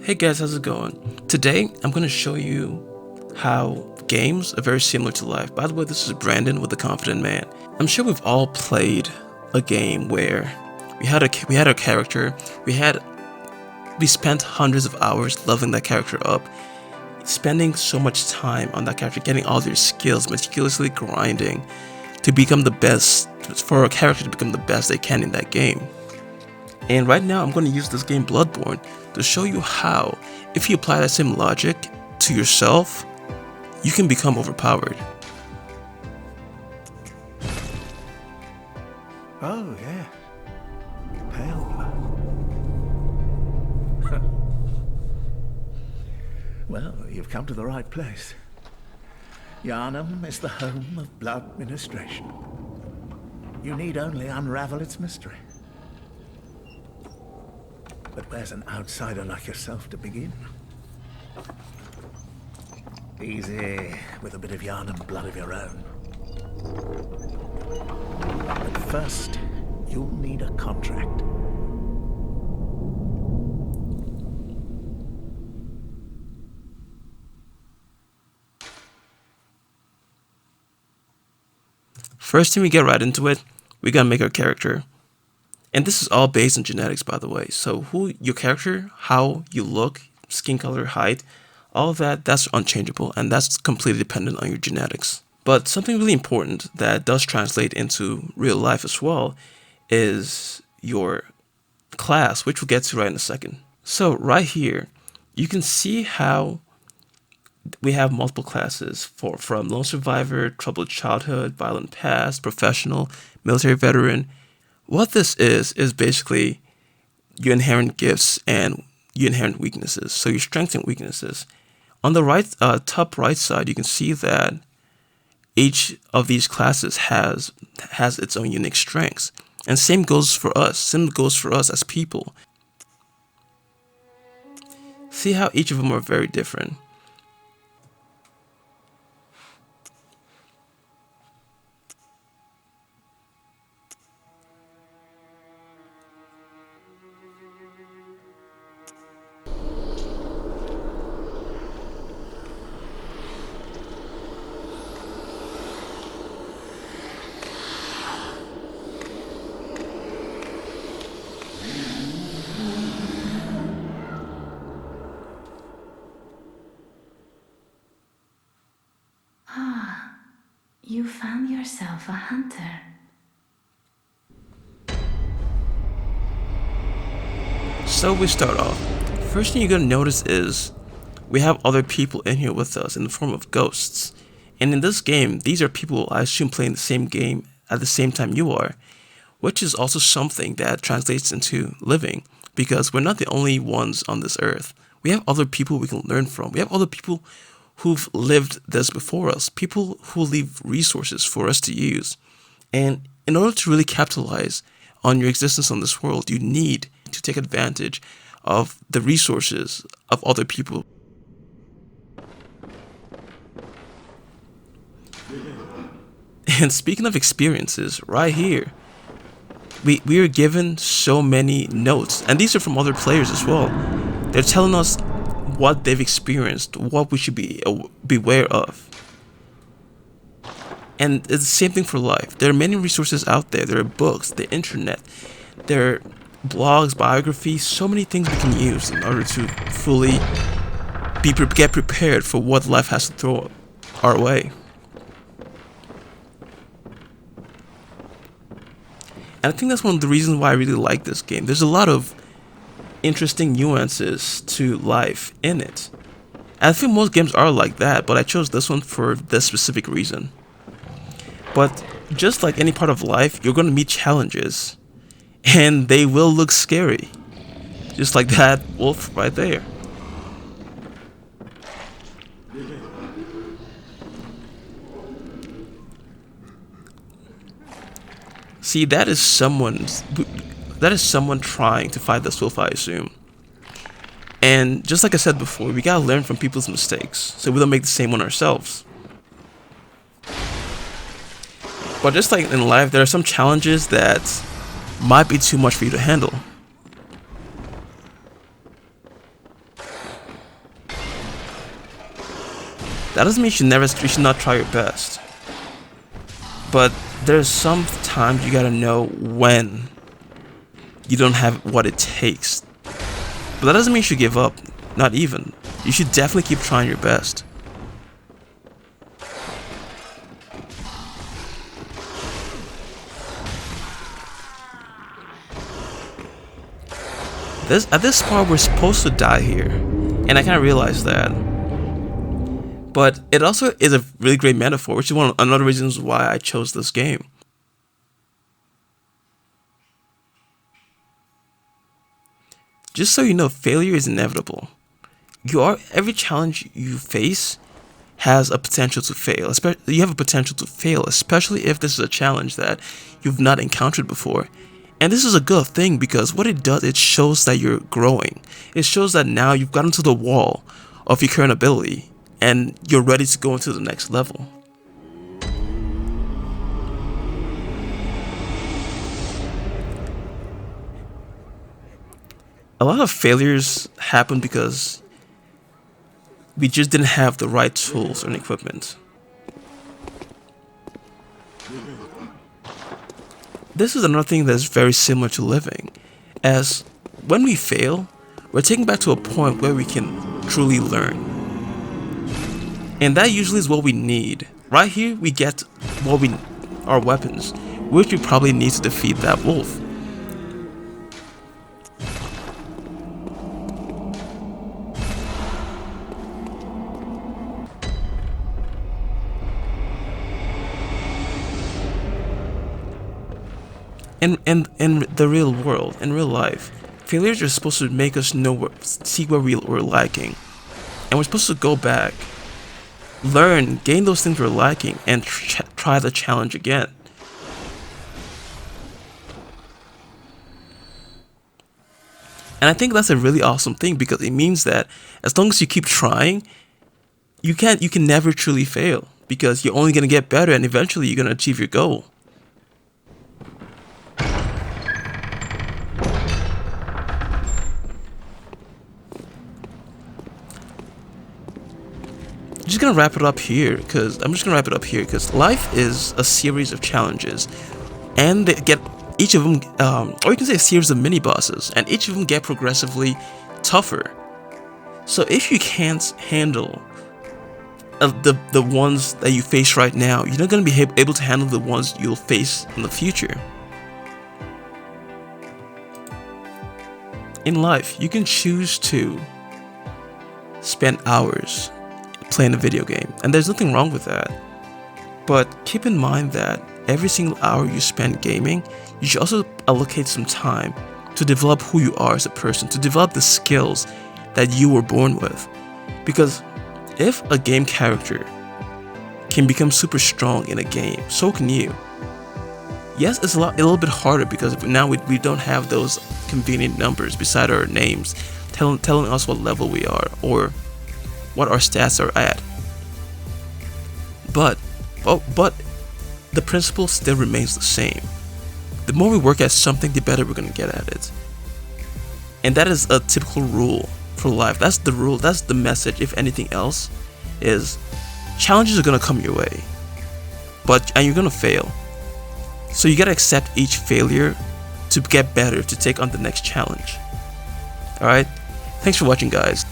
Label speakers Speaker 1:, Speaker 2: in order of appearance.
Speaker 1: Hey guys, how's it going? Today, I'm going to show you how games are very similar to life. By the way, this is Brandon with The Confident Man. I'm sure we've all played a game where we had a character, we spent hundreds of hours leveling that character up, spending so much time on that character, getting all their skills, meticulously grinding to become the best, for a character to become the best they can in that game. And right now I'm going to use this game Bloodbourne to show you how, if you apply that same logic to yourself, you can become overpowered.
Speaker 2: Oh, yeah. Pale blood. Well, you've come to the right place. Yharnam is the home of blood ministration. You need only unravel its mystery. But where's an outsider like yourself to begin? Easy, with a bit of Yharnam blood of your own. But first, you'll need a contract.
Speaker 1: First thing we get right into it, we gotta make our character. And this is all based on genetics, by the way. So who your character, how you look, skin color, height, all of that's unchangeable, and that's completely dependent on your genetics. But something really important that does translate into real life as well is your class, which we'll get to right in a second. So right here, you can see how we have multiple classes from lone survivor, troubled childhood, violent past, professional, military veteran. What this is basically your inherent gifts and your inherent weaknesses. So your strengths and weaknesses. On the right, top right side, you can see that each of these classes has its own unique strengths. And same goes for us. Same goes for us as people. See how each of them are very different.
Speaker 3: You found yourself a hunter.
Speaker 1: So we start off. First thing you're gonna notice is we have other people in here with us in the form of ghosts. And in this game, these are people I assume playing the same game at the same time you are, which is also something that translates into living, because we're not the only ones on this earth. We have other people we can learn from. We have other people who've lived this before us, people who leave resources for us to use. And in order to really capitalize on your existence on this world, you need to take advantage of the resources of other people. And speaking of experiences, right here, we are given so many notes, and these are from other players as well. They're telling us what they've experienced, what we should be beware of. And it's the same thing for life. There are many resources out there. There are books, the internet, there are blogs, biographies, so many things we can use in order to fully get prepared for what life has to throw our way. And I think that's one of the reasons why I really like this game. There's a lot of interesting nuances to life in it. And I think most games are like that, but I chose this one for this specific reason. But just like any part of life, you're going to meet challenges, and they will look scary. Just like that wolf right there. See, that is someone trying to fight this wolf, I assume. And just like I said before, we gotta learn from people's mistakes, so we don't make the same one ourselves. But just like in life, there are some challenges that might be too much for you to handle. That doesn't mean you should not try your best. But there's some times you gotta know when you don't have what it takes. But that doesn't mean you should give up. Not even. You should definitely keep trying your best. At this part, we're supposed to die here, and I kind of realized that. But it also is a really great metaphor, which is another reasons why I chose this game. Just so you know, failure is inevitable. Every challenge you face has a potential to fail. You have a potential to fail, especially if this is a challenge that you've not encountered before. And this is a good thing because what it does, it shows that you're growing. It shows that now you've gotten to the wall of your current ability and you're ready to go into the next level. A lot of failures happen because we just didn't have the right tools and equipment. This is another thing that's very similar to living, as when we fail, we're taken back to a point where we can truly learn. And that usually is what we need. Right here, we get our weapons, which we probably need to defeat that wolf. In the real world, in real life, failures are supposed to make us see where we're lacking, and we're supposed to go back, learn, gain those things we're lacking, and try the challenge again. And I think that's a really awesome thing because it means that as long as you keep trying, you can never truly fail because you're only gonna get better, and eventually you're gonna achieve your goal. I'm just gonna wrap it up here because life is a series of challenges, and they get each of them, or you can say a series of mini bosses, and each of them get progressively tougher. So if you can't handle the ones that you face right now, you're not gonna be able to handle the ones you'll face in the future. In life, you can choose to spend hours playing a video game, and there's nothing wrong with that. But keep in mind that every single hour you spend gaming, you should also allocate some time to develop who you are as a person, to develop the skills that you were born with. Because if a game character can become super strong in a game, so can you. Yes, it's a little bit harder because now we don't have those convenient numbers beside our names telling us what level we are or what our stats are at. But the principle still remains the same. The more we work at something, the better we're gonna get at it. And that is a typical rule for life. That's the rule, that's the message, if anything else, is challenges are gonna come your way. And you're gonna fail. So you gotta accept each failure to get better, to take on the next challenge. Alright? Thanks for watching, guys.